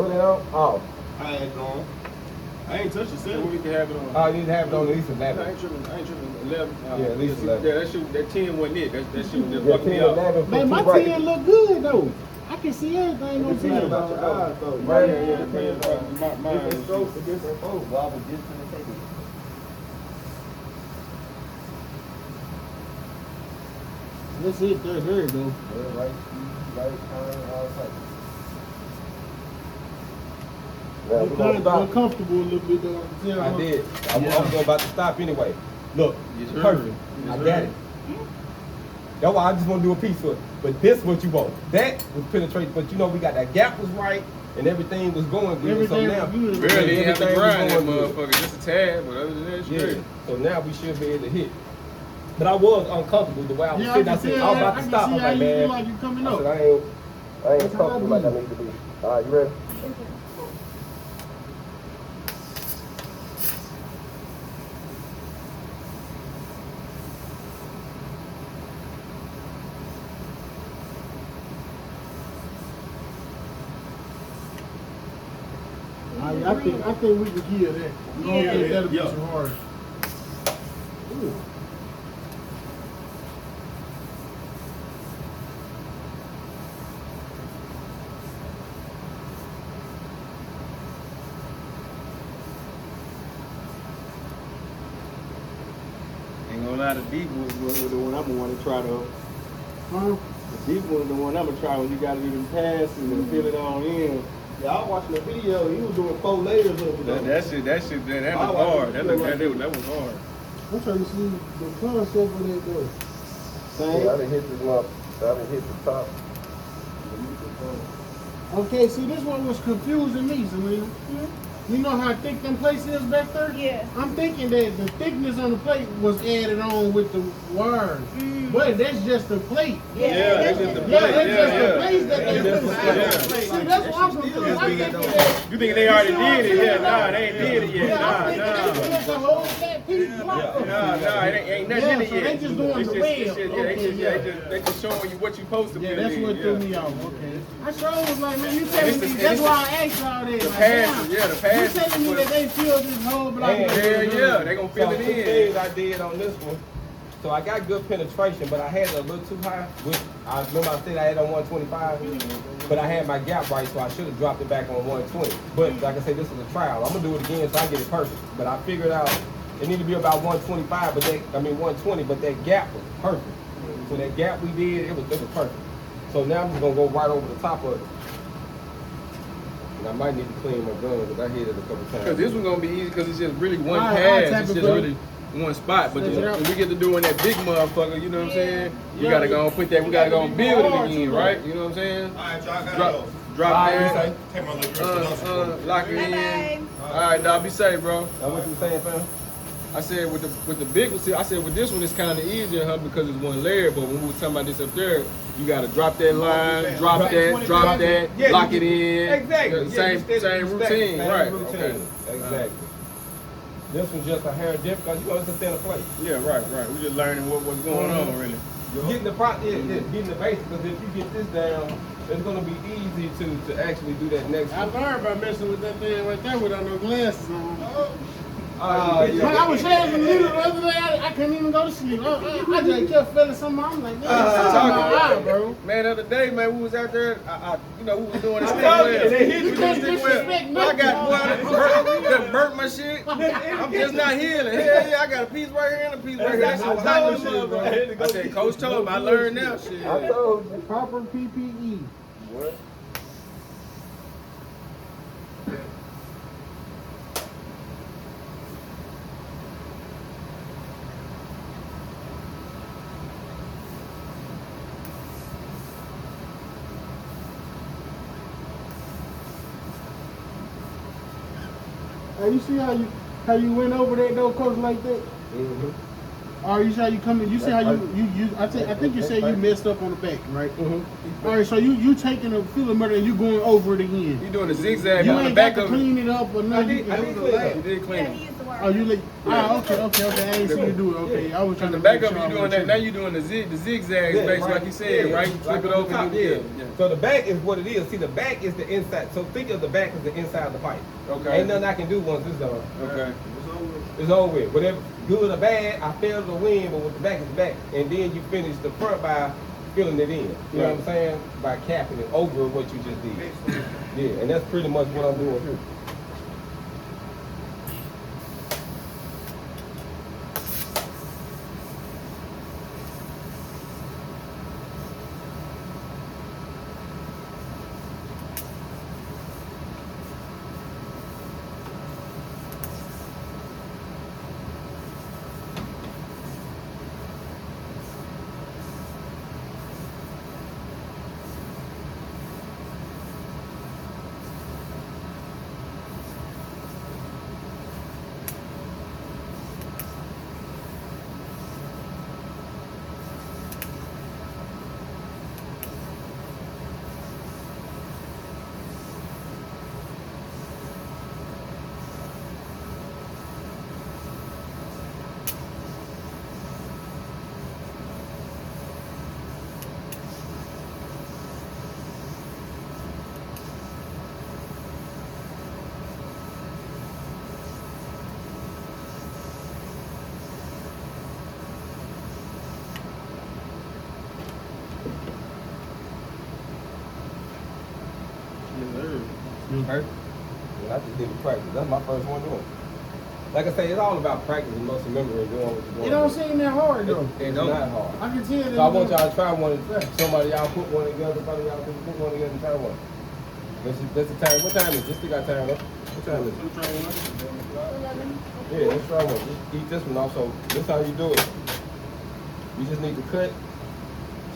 put it on? Oh. I had it on. I ain't touched the 7. We can have it on. Oh, you need to have it on at least 11. I ain't tripping. 11. Yeah, at least 11. Yeah, that 10 wasn't it. That shit was just Yeah, fucking me 10, up. 11 Man, my 10 look good though. I can see everything on 10. about your eyes, though. Right, yeah, depends on my Different strokes for different folks. Well, I was just gonna take it. That's it there. There you go. Yeah, right, turn, all types. You're kind of uncomfortable a little bit though. I did. I was about to stop anyway. Look, Yes, perfect. Yes, I got it. That's why I just want to do a piece for it. But this what you want. That was penetrating, but you know we got that gap was right and everything was going good. Everything so now was good. Barely didn't have to everything was grind that going good. motherfucker. Just a tad, but other than that, Yeah. straight. So now we should be able to hit. But I was uncomfortable the way I was sitting. I said, I was about to stop. I'm like, man. Like you coming I up. said, I ain't comfortable like I need to be. All right, you ready? I think we could hear that. I don't think that'll be too hard. Ooh. Ain't gonna lie, the deep one was the one I'm gonna want to try though. Huh? The deep one is the one I'm gonna try when you gotta do them passes and fill it on in. Yeah, I was watching the video. He was doing 4 layers of it. That was hard. That was hard. I'm trying to see the concept of that though. Yeah, I done hit this one. I done hit the top. Okay, see this one was confusing me, Selena. You know how thick them plates is back there? Yeah. I'm thinking that the thickness on the plate was added on with the wires. But that's just the plate. Yeah, that's just the plate. Yeah, that's just the Yeah, plate that they That's put just in. the plate. See, that's what I'm confused. I'm thinking that. You think they already did it? Yeah, nah, they ain't did it yet. Yeah, I'm Nah, thinking they put the whole fat piece of block. Nah, it ain't nothing in it So yet. they just doing the web. They just showing you what you supposed to be. Yeah, that's what threw me off. Okay. I sure was like, man, you telling me, that's why I asked y'all that. The Like, passes, yeah, the you passes. telling me that they filled this whole block? Yeah, they gonna fill So it 2 in. things I did on this one. So I got good penetration, but I had it a little too high. Which I remember I said I had on 125, but I had my gap right, so I should have dropped it back on 120. But like I said, this is a trial. I'm gonna do it again so I get it perfect. But I figured out it need to be about 125, but 120, but that gap was perfect. So that gap we did, it was perfect. So now I'm just gonna go right over the top of it. And I might need to clean my gun because I hit it a couple times. Cause this one's gonna be easy because it's just really one I'll pass. tap It's it just for really one spot. But Set it up. when we get to doing that big motherfucker, you know what I'm saying? You Yeah. gotta go and put that. We gotta go and build it hard, again, too, right? You know what I'm saying? Alright, y'all gotta Drop, go. drop that. Take my little dress to Lock it in. Bye-bye. All right, dog. Be safe, bro. Now what you were saying, fam? I said with the big one, I said with this one it's kind of easier, huh? Because it's one layer. But when we were talking about this up there, you gotta drop that line, drop that, Yeah, lock it in. Exactly. The Yeah, same routine, right? Routine. Okay. Exactly. This one's just a hair dip because you know it's a thinner plate. Yeah, right. We're just learning what's going on, really. Getting the getting the basics, because if you get this down, it's gonna be easy to actually do that next I one. learned by messing with that thing right there without no glasses on. Yeah. When I was having a little the other day, I couldn't even go to sleep. I just kept feeling something. I'm like, man, something in my eye, bro. Man, the other day, man, we was out there. We was doing this I thing told you, well. they hit We you. doing this thing well. Disrespect But I got nothing. that burnt my shit. I'm just not healing. Hell yeah, I got a piece right here and a piece right here. That's I some hot told shit, you, bro. bro. I said, Coach told me, I learned now, shit. I told you. Proper PPE. What? Hey, you see how you went over that though, coach, like that? Mm-hmm. All right, you say you come in. You see how you I think you said you messed up on the back, right? Mm-hmm. All right, so you taking a filler metal and you going over it again. You doing the zigzag You on the ain't back got to of it. clean it up or nothing. I did clean it up. You did clean Yeah, it. he used the word. Oh, you like? Okay. I ain't seen you do it. Okay, I was On trying the to back make of it, sure you I doing wasn't that. Now tripping. you doing the zigzags, Yeah, basically, like you said, right? You flip it Like over on and the do top, it. yeah. So the back is what it is. See, the back is the inside. So think of the back as the inside of the pipe. Okay. Ain't nothing I can do once this done. Okay. It's over with. Whatever, good or bad, I failed to win, but with the back is the back. And then you finish the front by filling it in. You know what I'm saying? By capping it over what you just did. Yeah, and that's pretty much what I'm doing here. Right? And I just did the practice. That's my first one doing. Like I say, it's all about practice and muscle memory and doing what you're doing. It don't seem that hard though. It's not hard. I can tell that. So I want y'all to try one. Somebody y'all put one together. Somebody y'all put one together and try one. That's the time. What time is it? Just stick our time up. What time is it? 11. Yeah, let's try one. Just eat this one also. This is how you do it. You just need to cut